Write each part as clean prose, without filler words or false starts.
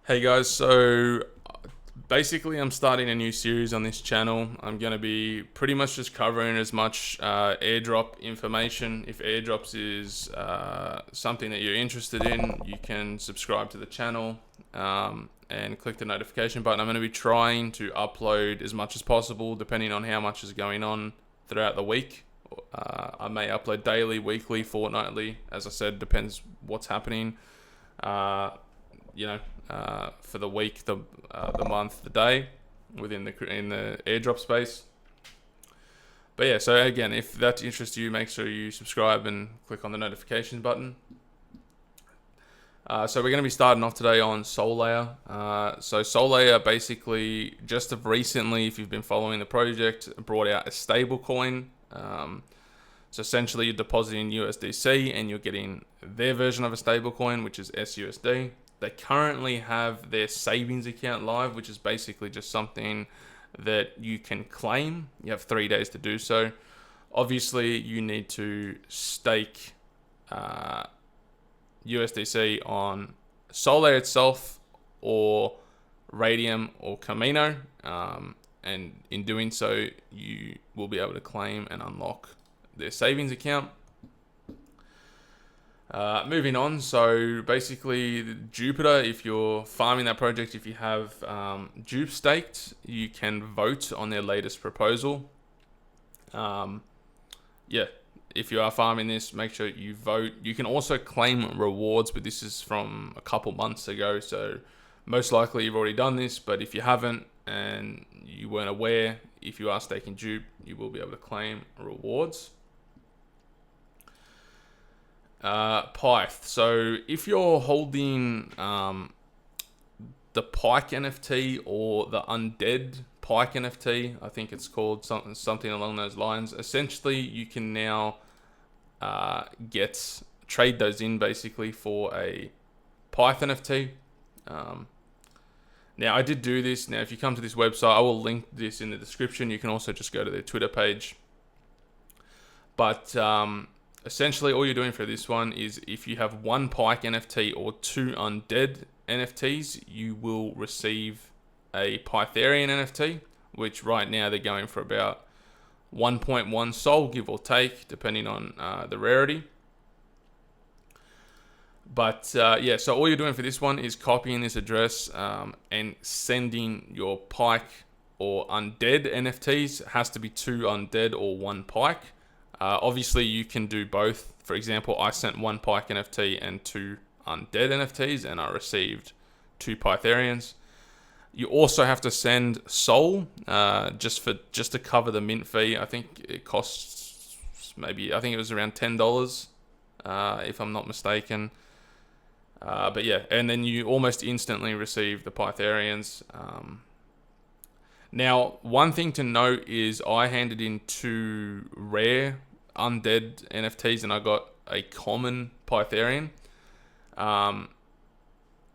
Hey guys, so basically I'm starting a new series on this channel. I'm going to be pretty much just covering as much airdrop information. If airdrops is something that you're interested in, you can subscribe to the channel and click the notification button. I'm going to be trying to upload as much as possible depending on how much is going on throughout the week. I may upload daily, weekly, fortnightly. As I said, depends what's happening. For the week, the month, the day in the airdrop space. But yeah, so again, if that interests you, make sure you subscribe and click on the notification button. So we're going to be starting off today on Solaya. So Solaya basically just of recently, if you've been following the project, brought out a stable coin. So essentially you're depositing USDC and you're getting their version of a stable coin, which is SUSD. They currently have their savings account live, which is basically just something that you can claim. You have 3 days to do so. Obviously, you need to stake USDC on Solare itself or Radium or Camino. And in doing so, you will be able to claim and unlock their savings account. Moving on, so basically Jupiter, if you're farming that project, if you have Jupe staked, you can vote on their latest proposal. If you are farming this, make sure you vote. You can also claim rewards, but this is from a couple months ago, so most likely you've already done this, but if you haven't and you weren't aware, if you are staking Jupe, you will be able to claim rewards. Pyth. So if you're holding the Pike NFT or the Undead Pike NFT, I think it's called something along those lines. Essentially, you can now trade those in basically for a Pyth NFT. Now I did do this. Now if you come to this website, I will link this in the description. You can also just go to their Twitter page. But essentially, all you're doing for this one is if you have one Pike NFT or two Undead NFTs, you will receive a Pytharian NFT, which right now they're going for about 1.1 Sol, give or take, depending on the rarity. But so all you're doing for this one is copying this address and sending your Pike or Undead NFTs. It has to be two Undead or one Pike. Obviously, you can do both. For example, I sent one Pike NFT and two Undead NFTs, and I received two Pytharians. You also have to send Sol just to cover the mint fee. I think it costs I think it was around $10 if I'm not mistaken. But yeah, and then you almost instantly receive the Pytharians. Now, one thing to note is I handed in two rare Undead NFTs and I got a common Pytharian.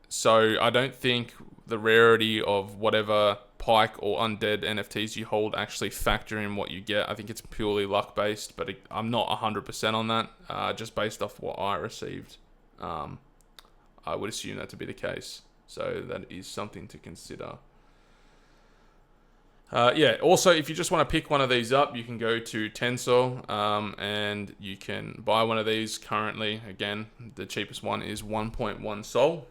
So I don't think the rarity of whatever Pike or Undead NFTs you hold actually factor in what you get. I think it's purely luck based, but I'm not 100% on that, just based off what I received. I would assume that to be the case. So that is something to consider. Also, if you just want to pick one of these up, you can go to Tensor and you can buy one of these. Currently, again, the cheapest one is 1.1 Sol.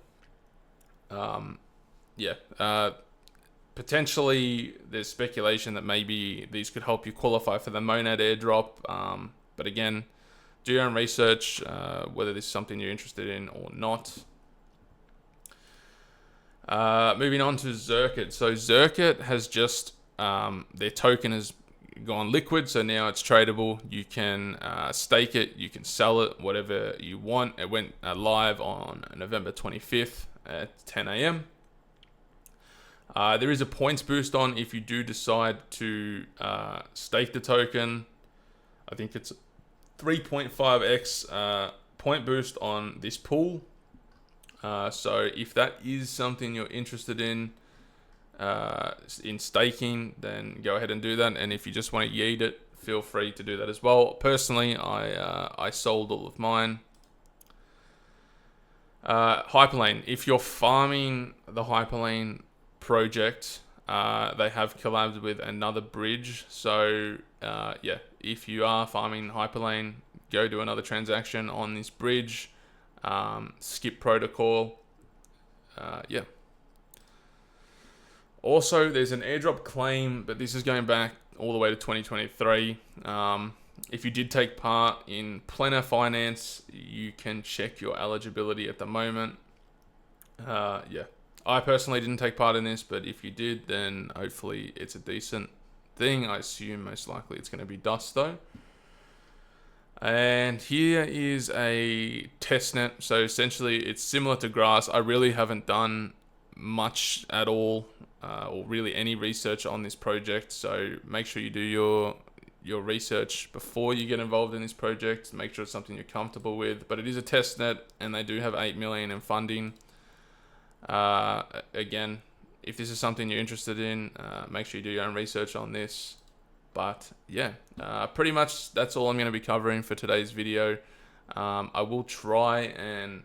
Potentially, there's speculation that maybe these could help you qualify for the Monad airdrop. But again, do your own research, whether this is something you're interested in or not. Moving on to Zirkit. So Zirkit has just their token has gone liquid, so now it's tradable. You can stake it, you can sell it, whatever you want. It went live on November 25th at 10 a.m. There is a points boost on if you do decide to stake the token. I think it's 3.5x point boost on this pool. So if that is something you're interested in staking, then go ahead and do that. And if you just want to yeet it, feel free to do that as well. Personally, I sold all of mine. Hyperlane. If you're farming the Hyperlane project, they have collabed with another bridge. So yeah, if you are farming Hyperlane, go do another transaction on this bridge. Skip protocol. Yeah. Also, there's an airdrop claim, but this is going back all the way to 2023. If you did take part in Plena Finance, you can check your eligibility at the moment. Yeah, I personally didn't take part in this, but if you did, then hopefully it's a decent thing. I assume most likely it's going to be dust though. And here is a testnet. So essentially it's similar to Grass. I really haven't done much at all, or really any research on this project. So make sure you do your research before you get involved in this project. Make sure it's something you're comfortable with. But it is a testnet, and they do have 8 million in funding. Again, if this is something you're interested in, make sure you do your own research on this. But yeah, pretty much that's all I'm going to be covering for today's video. I will try and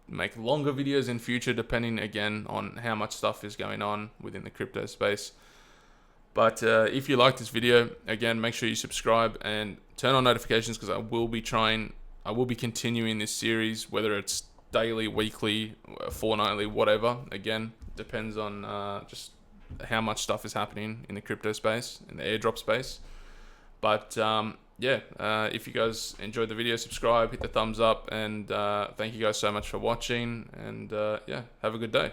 make longer videos in future, depending again on how much stuff is going on within the crypto space. But if you like this video, again, make sure you subscribe and turn on notifications, because I will be continuing this series, whether it's daily, weekly, fortnightly, whatever. Again, depends on just how much stuff is happening in the crypto space, in the airdrop space. But yeah, if you guys enjoyed the video, subscribe, hit the thumbs up, and thank you guys so much for watching, and yeah, have a good day.